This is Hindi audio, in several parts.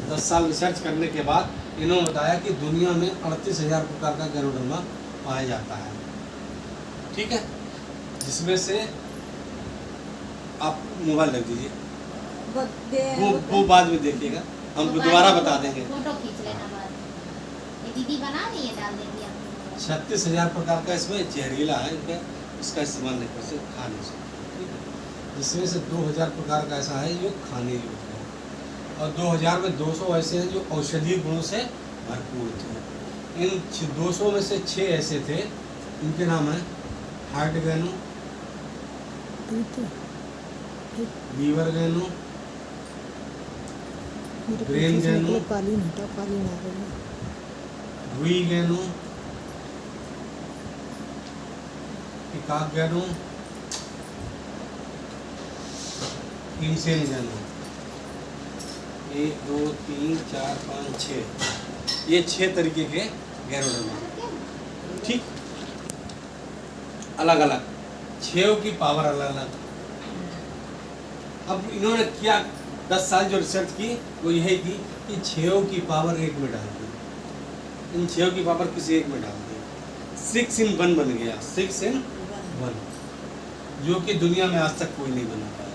10 साल रिसर्च करने के बाद इन्होंने बताया कि दुनिया में 38,000 प्रकार का गैनोडर्मा पाया जाता है। ठीक है, जिसमें से आप मोबाइल रख दीजिए, वो बाद में देखिएगा, हम दोबारा बता देंगे। फोटो खींच लेना बाद में। ये दीदी बना रही है, डाल देंगी आपको। 36,000 प्रकार का इसमें जहरीला है, इनका इसका इस्तेमाल नहीं कर सकते, खा नहीं सकते। ठीक है, जिसमें से 2,000 प्रकार का ऐसा है जो खाने योग्य है, और 2,000 में 200 ऐसे हैं जो औषधीय गुणों से भरपूर थे। इन 200 में से 6 ऐसे थे, इनके नाम है हार्ट गैनो, लीवर गैनो, ब्रेन गैनो, रुई गैनो, पिकाक गैनो, इंसेन गैनो। 1 2 3 4 5 6, ये 6 तरीके के गैनोडर्मा। ठीक, अलग अलग 6 की पावर अलग अलग। अब इन्होंने क्या 10 साल जो रिसर्च की वो यही की कि 6 की पावर 1 में डाल दी, इन 6 की पावर किसी एक में डाल दी, 6 in 1 बन गया, 6 in 1, जो कि दुनिया में आज तक कोई नहीं बना पाया।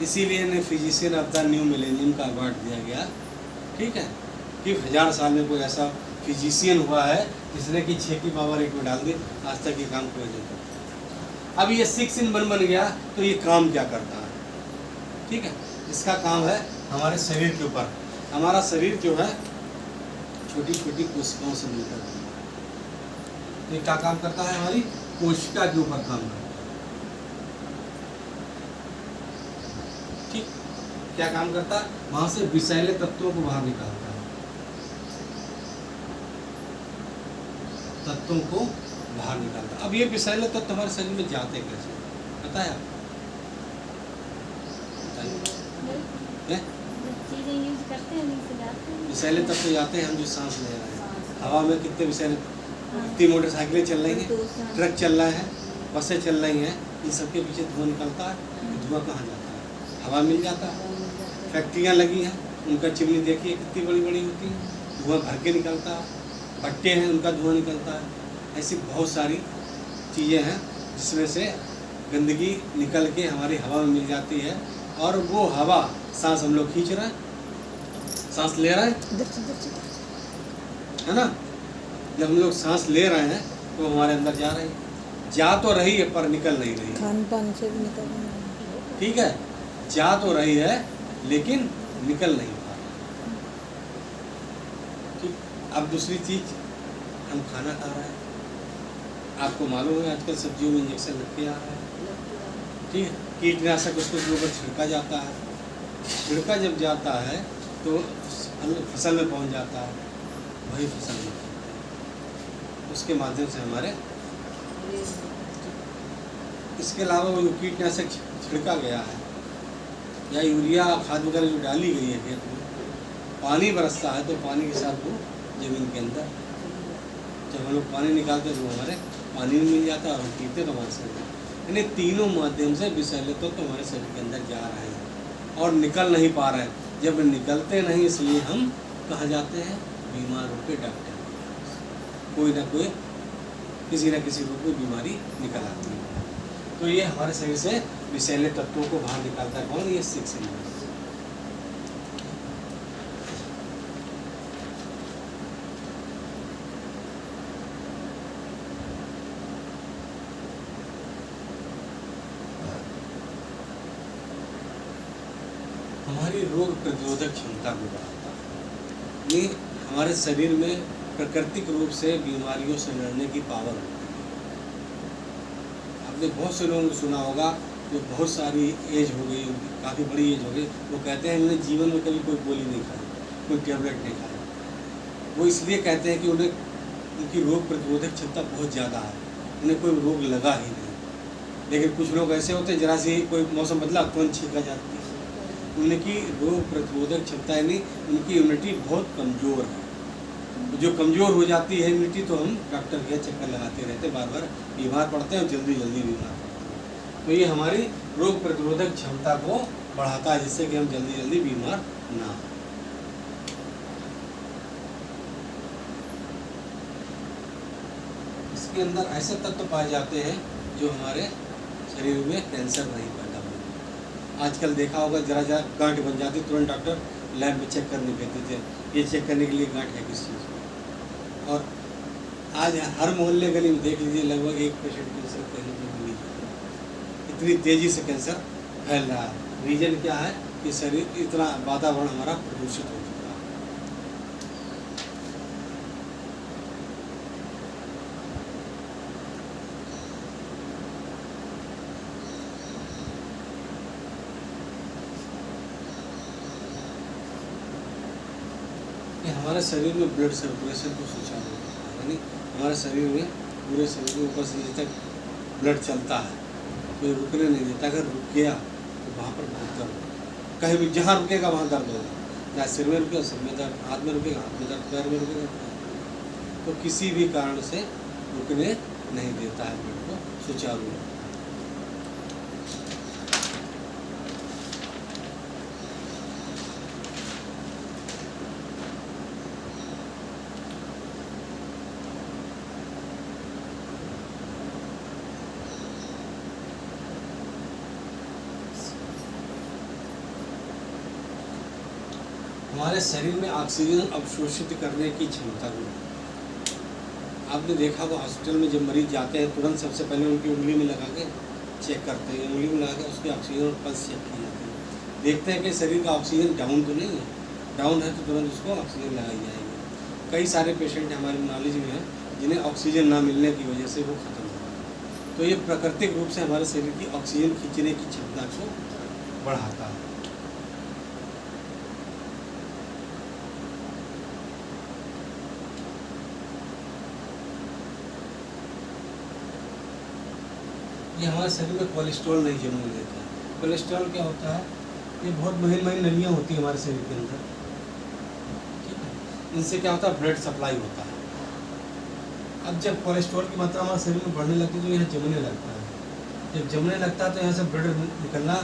इसीलिए इन्हें physician of the new millennium का अवार्ड दिया गया। ठीक है, कि 1000 साल में कोई ऐसा फिजिशियन हुआ है जिसने कि 6 की पावर 1 में डाल दी, आज तक ये काम कोई नहीं करता। अब ये 6 in 1 बन गया, तो ये काम क्या करता है? ठीक है, इसका काम है हमारे शरीर के ऊपर। हमारा शरीर जो है छोटी छोटी कोशिकाओं से मिलकर बना है। ये क्या काम करता है? हमारी कोशिका के ऊपर काम करता है। ठीक, क्या काम करता है? वहां से विषैले तत्वों को बाहर निकालता है, तत्वों को बाहर निकालता है। अब ये विषैले तत्व हमारे शरीर में जाते कैसे, पता है आपको? विषैले तत्व जाते हैं हम जो सांस ले रहे हैं, हवा में कितने विषैले, कितनी मोटरसाइकिलें चल रही हैं, ट्रक चल रहा है, बसें चल रही हैं, इन सबके पीछे धुआं निकलता है। धुआं कहाँ जाता है? हवा मिल जाता है। फैक्ट्रियाँ लगी हैं, उनका चिमनी देखिए कितनी बड़ी बड़ी होती है, धुआं भर के निकलता है। भट्टे हैं, उनका धुआं निकलता है। ऐसी बहुत सारी चीज़ें हैं जिसमें से गंदगी निकल के हमारी हवा में मिल जाती है, और वो हवा सांस हम लोग खींच रहे हैं, सांस ले रहे हैं, है ना? जब हम लोग सांस ले रहे हैं तो हमारे अंदर जा रही है, जा तो रही है पर निकल नहीं रही है। खान पान से भी निकल रही है। ठीक है, जा तो रही है लेकिन निकल नहीं पा रही। ठीक, अब दूसरी चीज, हम खाना खा रहे हैं, आपको मालूम है आजकल सब्जियों में इंजेक्शन लग के आ रहा है। ठीक है, कीटनाशक उसके ऊपर छिड़का जाता है। छिड़का जब जाता है तो फसल में पहुंच जाता है, वही फसल में उसके माध्यम से हमारे, इसके अलावा वो कीटनाशक छिड़का गया है या यूरिया खाद वगैरह जो डाली गई है खेत में, पानी बरसता है तो पानी के साथ वो जमीन के अंदर, जब हम लोग पानी निकालते हैं तो हमारे पानी में मिल जाता है और हम पीते तो हमारे शरीर में, यानी तीनों माध्यम से विषैले तो हमारे शरीर के अंदर जा रहे हैं और निकल नहीं पा रहे हैं। जब निकलते नहीं, इसलिए हम कहाँ जाते हैं? बीमार होकर डॉक्टर, कोई ना कोई किसी न किसी रूप में बीमारी निकल आती है। तो ये हमारे शरीर से विषैले तत्वों को बाहर निकालता है कौन? ये 6 in 1। हमारी रोग प्रतिरोधक क्षमता को बढ़ाता है। ये हमारे शरीर में प्राकृतिक रूप से बीमारियों से लड़ने की पावर होती है। आपने बहुत से लोगों को सुना होगा जो बहुत सारी एज हो गई, काफ़ी बड़ी एज हो गई, वो कहते हैं उन्हें जीवन में कभी कोई गोली नहीं खाई, कोई टेबलेट नहीं खाई। वो इसलिए कहते हैं कि उन्हें उनकी रोग प्रतिरोधक क्षमता बहुत ज़्यादा है, उन्हें कोई रोग लगा ही नहीं। लेकिन कुछ लोग ऐसे होते हैं जरा से कोई मौसम बदला तुरंत छींका जाती है। उनकी रोग प्रतिरोधक क्षमता यानी उनकी इम्यूनिटी बहुत कमज़ोर है। जो कमज़ोर हो जाती है इम्यूनिटी तो हम डॉक्टर के चक्कर लगाते रहते, बार बार बीमार पड़ते हैं और जल्दी जल्दी बीमार पड़ते हैं। तो ये हमारी रोग प्रतिरोधक क्षमता को बढ़ाता है, जिससे कि हम जल्दी जल्दी बीमार ना हो। आपके अंदर ऐसे तत्व पाए जाते हैं जो हमारे शरीर में कैंसर नहीं पैदा होगा। आजकल देखा होगा जरा गांठ बन जाती तुरंत डॉक्टर लैब में चेक करने देते थे, ये चेक करने के लिए गांठ है किस चीज़ में। और आज हर मोहल्ले गली में देख लीजिए लगभग एक पेशेंट कैंसर कहीं ना कहीं मिल जाता है। इतनी तेज़ी से कैंसर फैल रहा है। रीजन क्या है कि शरीर इतना वातावरण हमारा प्रदूषित हो चुका है। कि हमारे शरीर में ब्लड सर्कुलेशन को सुचारू रखता है, यानी हमारे शरीर में पूरे शरीर में ऊपर से नीचे तक ब्लड चलता है, कोई रुकने नहीं देता। अगर रुक गया तो वहाँ पर बहुत दर्द होगा, कहीं भी जहाँ रुकेगा वहाँ दर्द होगा। जहाँ सिर में रुकेगा सिर में दर्द, हाथ में रुकेगा हाथ में दर्द, पैर में रुकेगा तो किसी भी कारण से रुकने नहीं देता है ब्लड को सुचारू रखता है। हमारे शरीर में ऑक्सीजन अवशोषित करने की क्षमता भी है। आपने देखा होगा हॉस्पिटल में जब मरीज जाते हैं तुरंत सबसे पहले उनकी उंगली में लगा के चेक करते हैं, उंगली में लगा के उसकी ऑक्सीजन और पल्स चेक की जाती है। देखते हैं कि शरीर का ऑक्सीजन डाउन तो नहीं है, डाउन है तो तुरंत उसको ऑक्सीजन लगाई जाएगी। कई सारे पेशेंट हमारे नॉलेज में हैं जिन्हें ऑक्सीजन ना मिलने की वजह से वो ख़त्म हो गए। तो ये प्राकृतिक रूप से हमारे शरीर की ऑक्सीजन खींचने की क्षमता को बढ़ाता है। ये हमारे शरीर में कोलेस्ट्रॉल नहीं जमने देता है। कोलेस्ट्रॉल क्या होता है? ये बहुत महीन महीन नलियाँ होती हैं हमारे शरीर के अंदर, ठीक है। इनसे क्या होता है? ब्लड सप्लाई होता है। अब जब कोलेस्ट्रॉल की मात्रा हमारे शरीर में बढ़ने लगती है तो यहाँ जमने लगता है। जब जमने लगता है तो यहाँ से ब्लड निकलना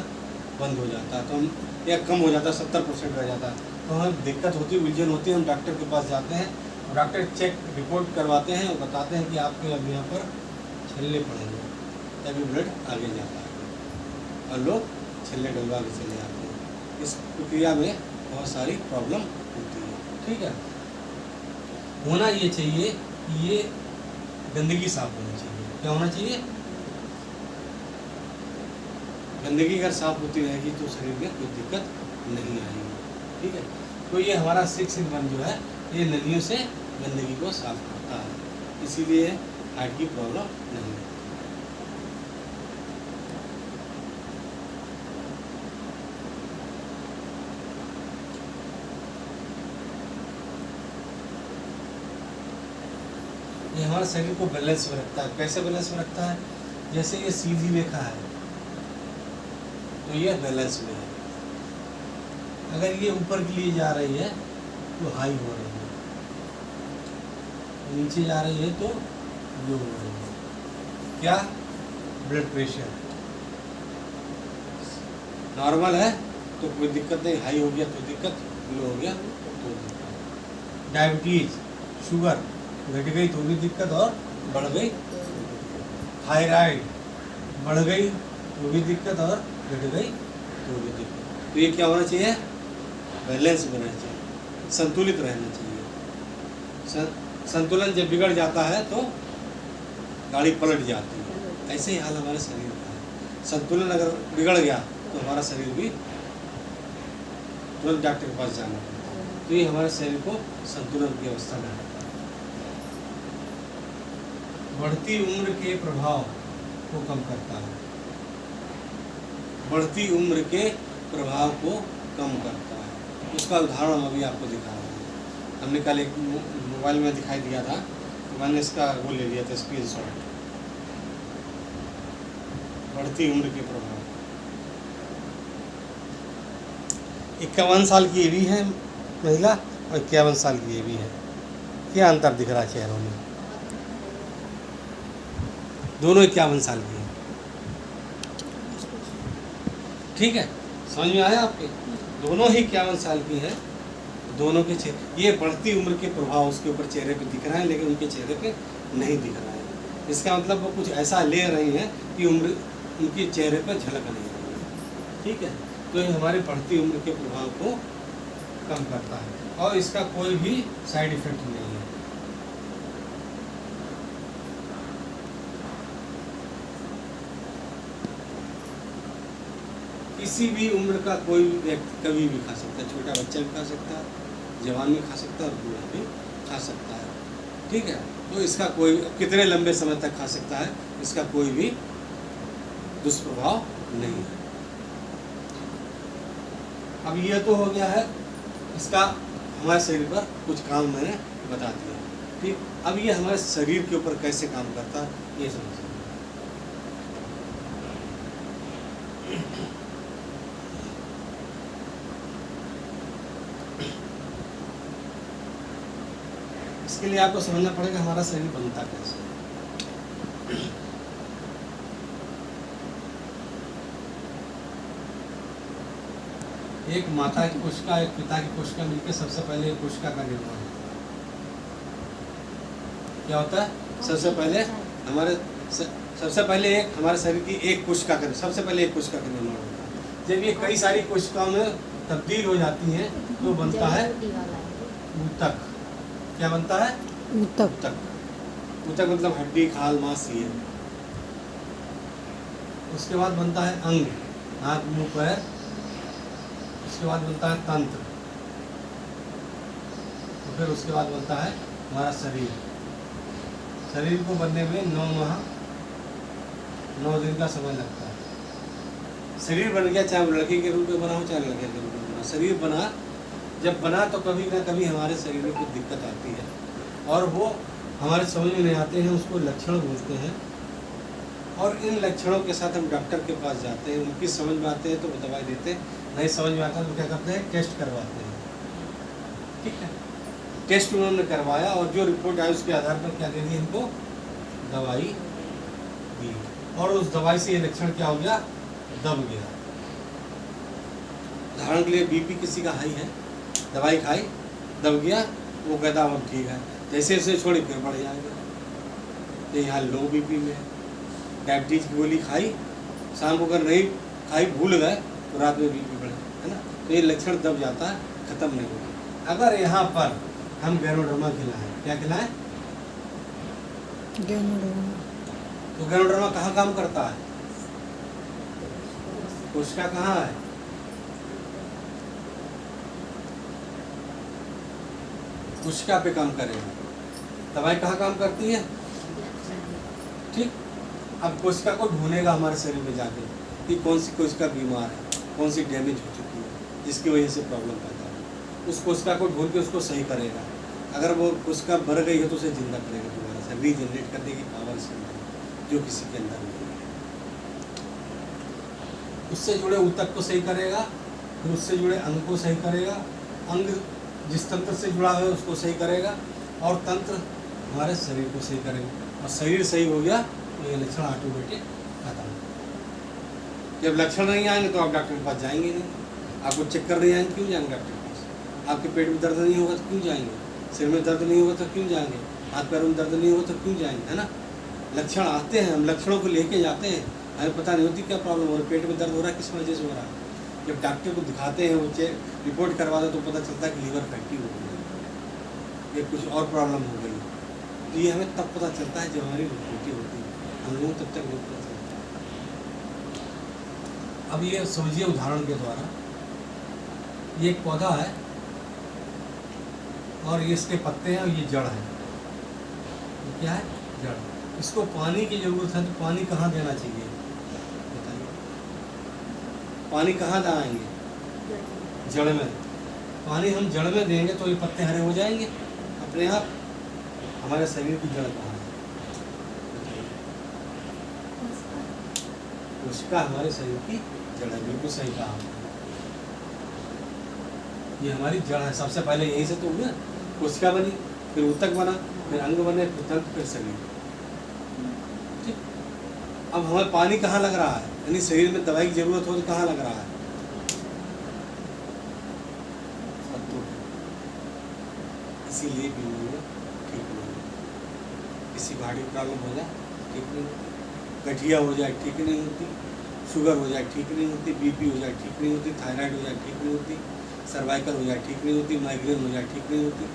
बंद हो जाता है, तो हम या कम हो जाता है, 70% रह जाता है। तो हमें दिक्कत होती है, उलझन होती है। हम डॉक्टर के पास जाते हैं, डॉक्टर चेक रिपोर्ट करवाते हैं और बताते हैं कि आपके अब यहाँ पर छल्ले पड़ेंगे, तभी ब्लड आगे जाता है और लोग छल्ले डलवा के चले जाते हैं। इस प्रक्रिया में बहुत सारी प्रॉब्लम होती है, ठीक है। होना ये चाहिए कि ये गंदगी साफ होनी चाहिए। क्या होना चाहिए? गंदगी अगर साफ होती रहेगी तो शरीर में कोई दिक्कत नहीं आएगी, ठीक है। तो ये हमारा 6-in-1 जो है ये नलियों से गंदगी को साफ करता है, इसीलिए हार्ट की प्रॉब्लम नहीं है। ये हमारे शरीर को बैलेंस में रखता है। कैसे बैलेंस में रखता है? जैसे ये सीधी रेखा है तो ये बैलेंस में है। अगर ये ऊपर के लिए जा रही है तो हाई हो रही है, नीचे जा रही है तो लो हो रही है। क्या? ब्लड प्रेशर नॉर्मल है तो कोई दिक्कत नहीं, हाई हो गया तो दिक्कत, लो हो गया तो दिक्कत। डायबिटीज, शुगर घट गई तो भी दिक्कत और बढ़ गई, थायराइड बढ़ गई तो भी दिक्कत और घट गई तो भी दिक्कत। तो ये क्या होना चाहिए? बैलेंस में रहना चाहिए, संतुलित रहना चाहिए। संतुलन जब बिगड़ जाता है तो गाड़ी पलट जाती है। ऐसे ही हाल हमारे शरीर का है। संतुलन अगर बिगड़ गया तो हमारा शरीर भी तुरंत डॉक्टर के पास जाना पड़ता है। तो ये हमारे शरीर को संतुलन की अवस्था में है। बढ़ती उम्र के प्रभाव को कम करता है। बढ़ती उम्र के प्रभाव को कम करता है। उसका उदाहरण हम अभी आपको दिखा रहे हैं। हमने कल एक मोबाइल में दिखाई दिया था तो मैंने इसका वो ले लिया था स्क्रीनशॉट। बढ़ती उम्र के प्रभाव। 51 साल की ये भी है महिला और 51 साल की ये भी है। क्या अंतर दिख रहा है चेहरों में? दोनों 51 साल की हैं, ठीक है। समझ में आया आपके? दोनों ही 51 साल की हैं। दोनों के ये बढ़ती उम्र के प्रभाव उसके ऊपर चेहरे पे दिख रहा है, लेकिन उनके चेहरे पे नहीं दिख रहा है। इसका मतलब वो कुछ ऐसा ले रही हैं कि उम्र उनके चेहरे पर झलक नहीं रही है। ठीक है, तो ये हमारी बढ़ती उम्र के प्रभाव को कम करता है और इसका कोई भी साइड इफेक्ट नहीं है। किसी भी उम्र का कोई भी व्यक्ति कभी भी खा सकता है, छोटा बच्चा भी खा सकता है, जवान भी खा सकता है और बूढ़ा भी खा सकता है। ठीक है, तो इसका कोई कितने लंबे समय तक खा सकता है, इसका कोई भी दुष्प्रभाव नहीं है। अब ये तो हो गया है इसका हमारे शरीर पर कुछ काम मैंने बता दिया। ठीक, अब ये हमारे शरीर के ऊपर कैसे काम करता है ये समझिए। इसके लिए आपको समझना पड़ेगा हमारा शरीर बनता कैसे है। एक माता की कोशिका एक पिता की कोशिका मिलकर सबसे पहले एक कोशिका का निर्माण होता है। क्या होता है? सबसे पहले एक हमारे शरीर की एक कोशिका का सबसे पहले एक कोशिका का निर्माण होता है। जब ये कई सारी कोशिकाओं में तब्दील हो जाती हैं तो बनता है ऊतक। क्या बनता है? ऊतक। ऊतक मतलब हड्डी, खाल, मांस ये। उसके बाद बनता है अंग, हाथ, मुंह, पैर। उसके बाद बनता है तंत्र, तो फिर उसके बाद बनता है हमारा शरीर। शरीर को बनने में 9 माह 9 दिन का समय लगता है। शरीर बन गया, चाहे लड़के के रूप में बना हो चाहे लड़के के रूप में बना। शरीर बना, जब बना तो कभी ना कभी हमारे शरीर में कुछ दिक्कत आती है और वो हमारे समझ में नहीं आते हैं, उसको लक्षण बोलते हैं। और इन लक्षणों के साथ हम डॉक्टर के पास जाते हैं, उनकी समझ में आते हैं तो वो दवाई देते हैं, नहीं समझ में आता तो क्या करते हैं? टेस्ट करवाते हैं। ठीक है, टेस्ट उन्होंने करवाया और जो रिपोर्ट आई उसके आधार पर क्या दे दी हमको? दवाई दी। और उस दवाई से ये लक्षण क्या हो गया? दब गया। उदाहरण के लिए बीपी किसी का हाई है, दवाई खाई, दब गया, वो कहता अब ठीक है, जैसे जैसे छोड़ी फिर बढ़ जाएगा। तो यहाँ लो बीपी में है। डायबिटीज की गोली खाई, शाम को अगर नहीं खाई भूल गए तो रात में बीपी बढ़े, है ना? तो ये लक्षण दब जाता है, खत्म नहीं होगा। अगर यहाँ पर हम गैनोडर्मा खिलाएं, क्या खिलाएं? गैनोडर्मा। तो गैनोडर्मा कहाँ काम करता है? कोशिका कहाँ है? कोशिका पे काम करेगा। दवाई कहाँ काम करती है? ठीक, अब कोशिका को ढूंढेगा हमारे शरीर में जाके कि कौन सी कोशिका बीमार है, कौन सी डैमेज हो चुकी है जिसकी वजह से प्रॉब्लम पैदा हो। उस कोशिका को ढूंढ के उसको सही करेगा। अगर वो कोशिका मर गई है तो उसे जिंदा करेगा दोबारा से, रीजनरेट करने की पावर इसके अंदर जो किसी के अंदर नहीं है। उससे जुड़े ऊतक को सही करेगा, फिर उससे जुड़े अंग को सही करेगा, अंग जिस तंत्र से जुड़ा है उसको सही करेगा और तंत्र हमारे शरीर को सही करेगा। और शरीर सही हो गया तो ये लक्षण ऑटोमेटिक खत्म। जब लक्षण नहीं आएंगे तो आप डॉक्टर के पास जाएंगे नहीं। आपको चेक कर नहीं आएंगे, क्यों जाएंगे डॉक्टर के पास? आपके पेट में दर्द नहीं होगा तो क्यों जाएंगे? सिर में दर्द नहीं होगा तो क्यों जाएंगे? हाथ पैरों में दर्द नहीं होगा तो क्यों जाएंगे, है ना? लक्षण आते हैं, हम लक्षणों को लेके जाते हैं, हमें पता नहीं होती क्या प्रॉब्लम हो रही है, पेट में दर्द हो रहा है, किस वजह से हो रहा है। जब डॉक्टर को दिखाते हैं, वो रिपोर्ट करवाते तो पता चलता है कि लीवर फैटी हो गई है, ये कुछ और प्रॉब्लम हो गई। तो ये हमें तब पता चलता है जब हमारी रिपोर्टें होती है, हम लोग तब तक नहीं पता चलता। अब ये समझिए उदाहरण के द्वारा, ये एक पौधा है और ये इसके पत्ते हैं और ये जड़ है। ये क्या है? जड़। इसको पानी की जरूरत है तो पानी कहाँ देना चाहिए बताइए? पानी कहाँ जाएंगे? जड़ में। पानी हम जड़ में देंगे तो ये पत्ते हरे हो जाएंगे अपने आप। हमारे शरीर की जड़ कहाँ है? कोशिका हमारे शरीर की जड़ है, बिल्कुल सही कहा। ये हमारी जड़ है। सबसे पहले यहीं से तो हुआ, कोशिका बनी, फिर ऊतक बना, फिर अंग बने, फिर तंत्र, फिर शरीर। ठीक, अब हमें पानी कहाँ लग रहा है? यानी शरीर में दवाई की जरूरत हो तो कहाँ लग रहा है? इसीलिए बीमारियाँ ठीक नहीं। किसी को हार्ट की प्रॉब्लम हो जाए ठीक नहीं होती, गठिया हो जाए ठीक नहीं होती, शुगर हो जाए ठीक नहीं होती, बीपी हो जाए ठीक नहीं होती, थायराइड हो जाए ठीक नहीं होती, सर्वाइकल हो जाए ठीक नहीं होती, माइग्रेन हो जाए ठीक नहीं होती,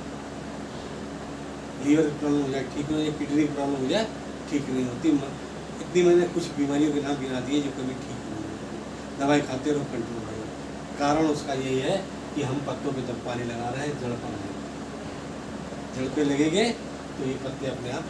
लीवर प्रॉब्लम हो जाए ठीक नहीं होती, किडनी प्रॉब्लम हो जाए ठीक नहीं होती। इतनी मैंने कुछ बीमारियों के नाम गिना दिए जो कभी ठीक नहीं होती, दवाई खाते रहो कंट्रोल रहो। कारण उसका यही है कि हम पत्तों पे जब पानी लगा रहे हैं जड़ पर नहीं, जड़ पे लगेंगे तो ये पत्ते अपने आप